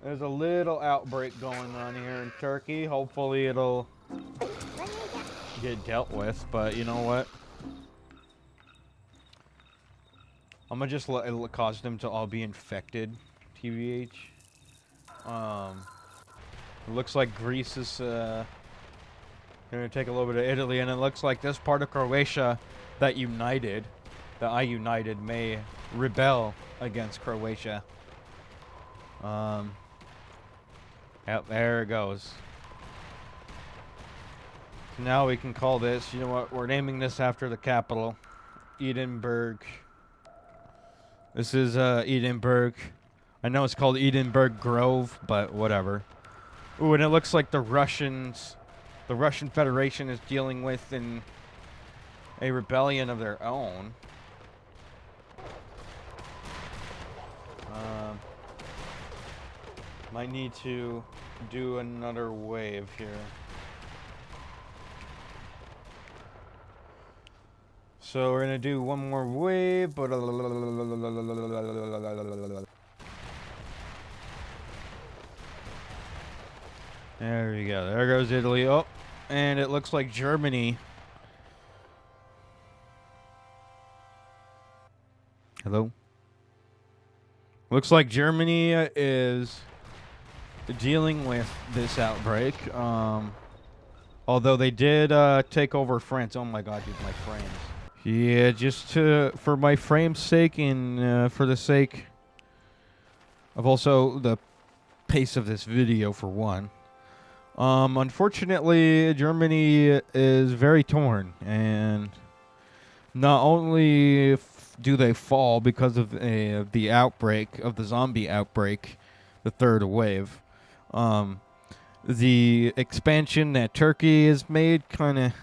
There's a little outbreak going on here in Turkey. Hopefully it'll get dealt with, but you know what? I'm gonna just let it cause them to all be infected, TBH. It looks like Greece is gonna take a little bit of Italy, and it looks like this part of Croatia that I united, may rebel against Croatia. Yep, there it goes. So now we can call this, you know what, we're naming this after the capital, Edinburgh. This is Edinburgh. I know it's called Edinburgh Grove, but whatever. Ooh, and it looks like the Russian Federation is dealing with a rebellion of their own. Might need to do another wave here. So we're gonna do one more wave, but there we go. There goes Italy. Oh, and it looks like Germany. Hello? Looks like Germany is dealing with this outbreak. Although they did take over France. Oh my god, dude, my frames. Yeah, just for my frame's sake, and for the sake of also the pace of this video, for one. Unfortunately, Germany is very torn, and not only do they fall because of the outbreak, of the zombie outbreak, the third wave, the expansion that Turkey has made kind of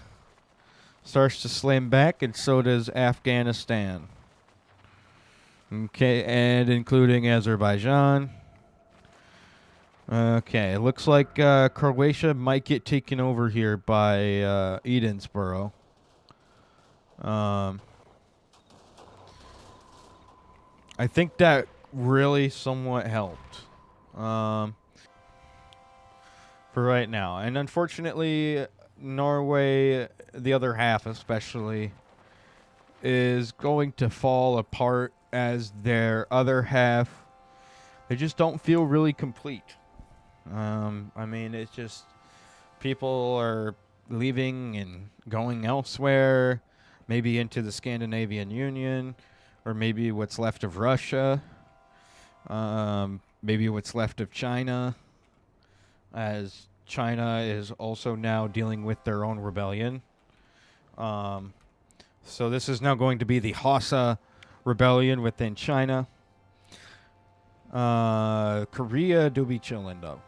starts to slam back, and so does Afghanistan. Okay, and including Azerbaijan. Okay, it looks like Croatia might get taken over here by Edinburgh. I think that really somewhat helped for right now. And unfortunately, Norway, the other half especially, is going to fall apart, as their other half, they just don't feel really complete. I mean, it's just people are leaving and going elsewhere, maybe into the Scandinavian Union, or maybe what's left of Russia, maybe what's left of China, as China is also now dealing with their own rebellion. So this is now going to be the Hausa rebellion within China. Korea do be chillin' though.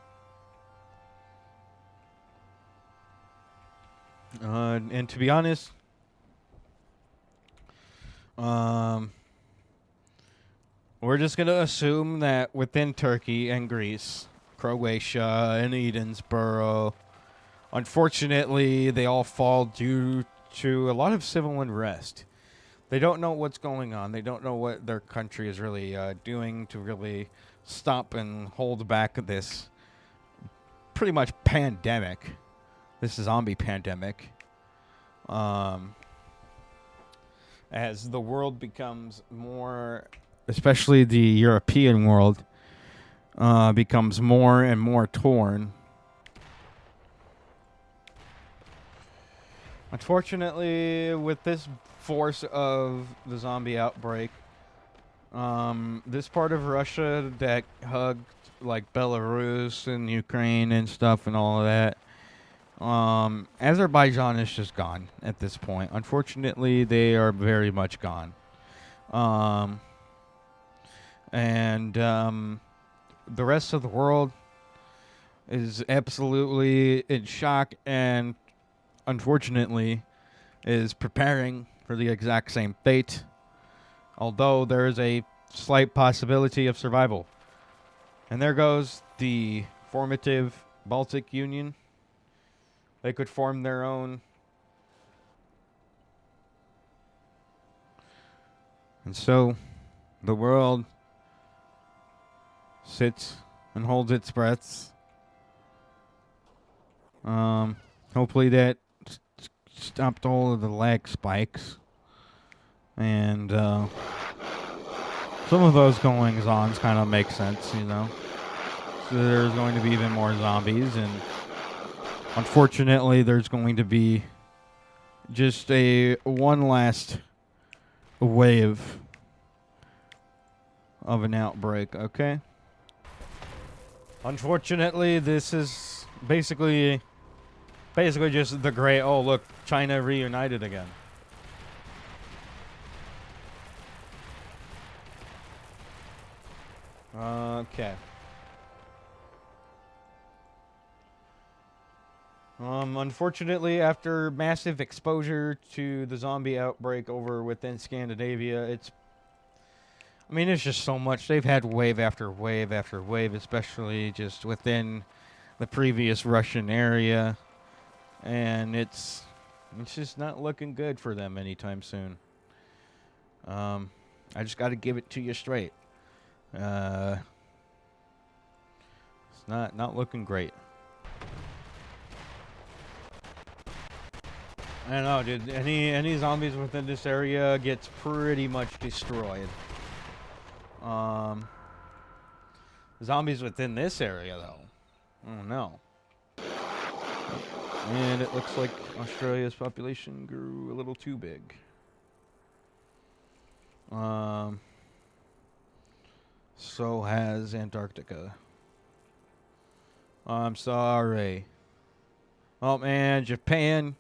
And to be honest, we're just going to assume that within Turkey and Greece, Croatia and Edinburgh, unfortunately, they all fall due to a lot of civil unrest. They don't know what's going on. They don't know what their country is really doing to really stop and hold back this pretty much pandemic. This zombie pandemic. As the world becomes more, especially the European world, becomes more and more torn. Unfortunately, with this force of the zombie outbreak, this part of Russia that hugged like Belarus and Ukraine and stuff and all of that, Azerbaijan is just gone at this point. Unfortunately, they are very much gone. And the rest of the world is absolutely in shock and unfortunately is preparing for the exact same fate, although there is a slight possibility of survival. And there goes the formative Baltic Union. They could form their own. And so the world sits and holds its breaths. Hopefully that stopped all of the lag spikes. And some of those goings-ons kind of make sense, you know. So there's going to be even more zombies, and unfortunately there's going to be just one last wave of an outbreak, okay? Unfortunately, this is basically just the great, oh look, China reunited again. Okay. Unfortunately, after massive exposure to the zombie outbreak over within Scandinavia, it's just so much. They've had wave after wave after wave, especially just within the previous Russian area. And it's just not looking good for them anytime soon. I just got to give it to you straight. It's not looking great. I don't know, dude. Any zombies within this area gets pretty much destroyed. Zombies within this area, though. Oh no. And it looks like Australia's population grew a little too big. So has Antarctica. I'm sorry. Oh man, Japan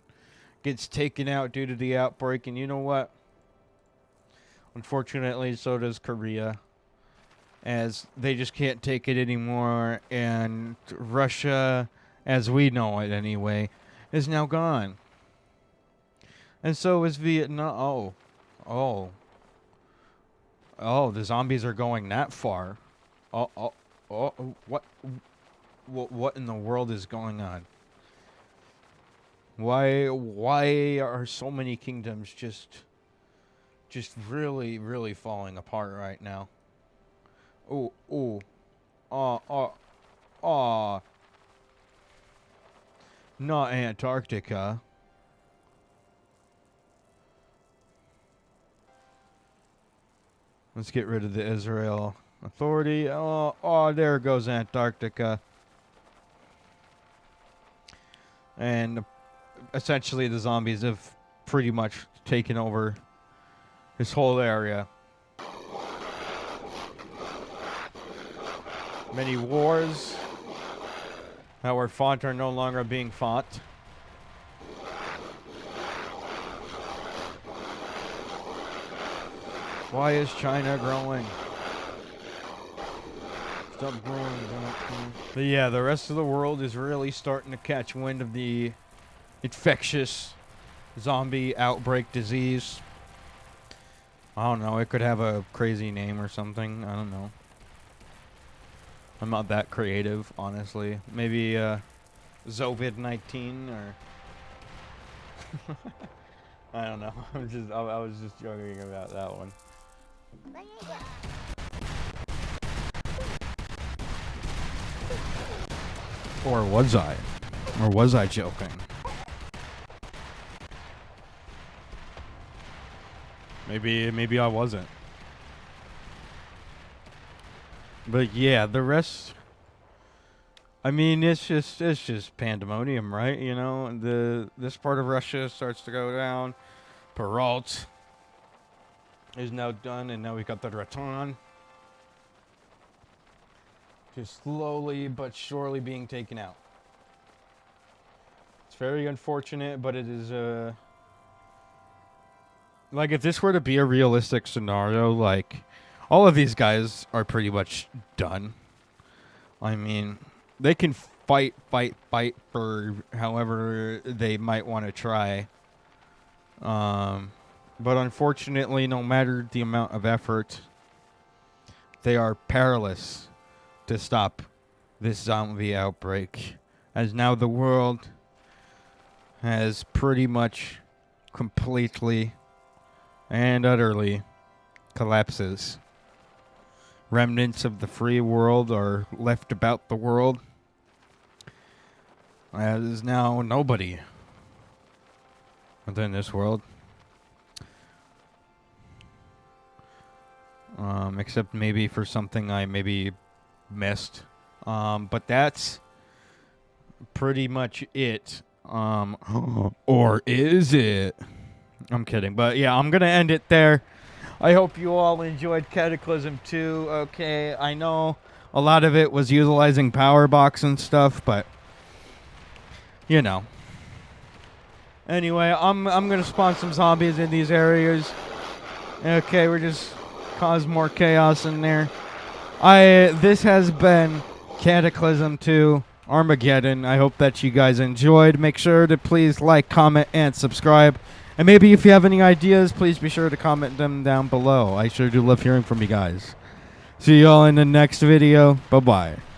gets taken out due to the outbreak, and you know what? Unfortunately, so does Korea, as they just can't take it anymore, and Russia, as we know it anyway, is now gone. And so is Vietnam. Oh, the zombies are going that far. What in the world is going on? Why are so many kingdoms just really, really falling apart right now? Not Antarctica. Let's get rid of the Israel Authority. Oh, there goes Antarctica. And essentially the zombies have pretty much taken over this whole area. Many wars that were fought are no longer being fought. Why is China growing? Stop growing. But yeah, the rest of the world is really starting to catch wind of the infectious zombie outbreak disease. I don't know. It could have a crazy name or something. I don't know. I'm not that creative, honestly. Maybe Zovid-19 or I don't know. I was just joking about that one. Or was I? Or was I joking? Maybe I wasn't. But yeah, the rest, I mean, it's just pandemonium, right? You know, this part of Russia starts to go down. Peralt is now done, and now we got the Raton. Just slowly but surely being taken out. It's very unfortunate, but it is like, if this were to be a realistic scenario, like, all of these guys are pretty much done. I mean, they can fight for however they might want to try. But unfortunately, no matter the amount of effort, they are powerless to stop this zombie outbreak, as now the world has pretty much completely and utterly collapses. Remnants of the free world are left about the world, as now nobody within this world, except maybe for something I maybe missed. But that's pretty much it. Or is it? I'm kidding. But yeah, I'm going to end it there. I hope you all enjoyed Cataclysm 2. Okay, I know a lot of it was utilizing Worldbox and stuff, but you know. Anyway, I'm going to spawn some zombies in these areas. Okay, we're just cause more chaos in there. This has been Cataclysm 2 Armageddon. I hope that you guys enjoyed. Make sure to please like, comment, and subscribe. And maybe if you have any ideas, please be sure to comment them down below. I sure do love hearing from you guys. See y'all in the next video. Bye-bye.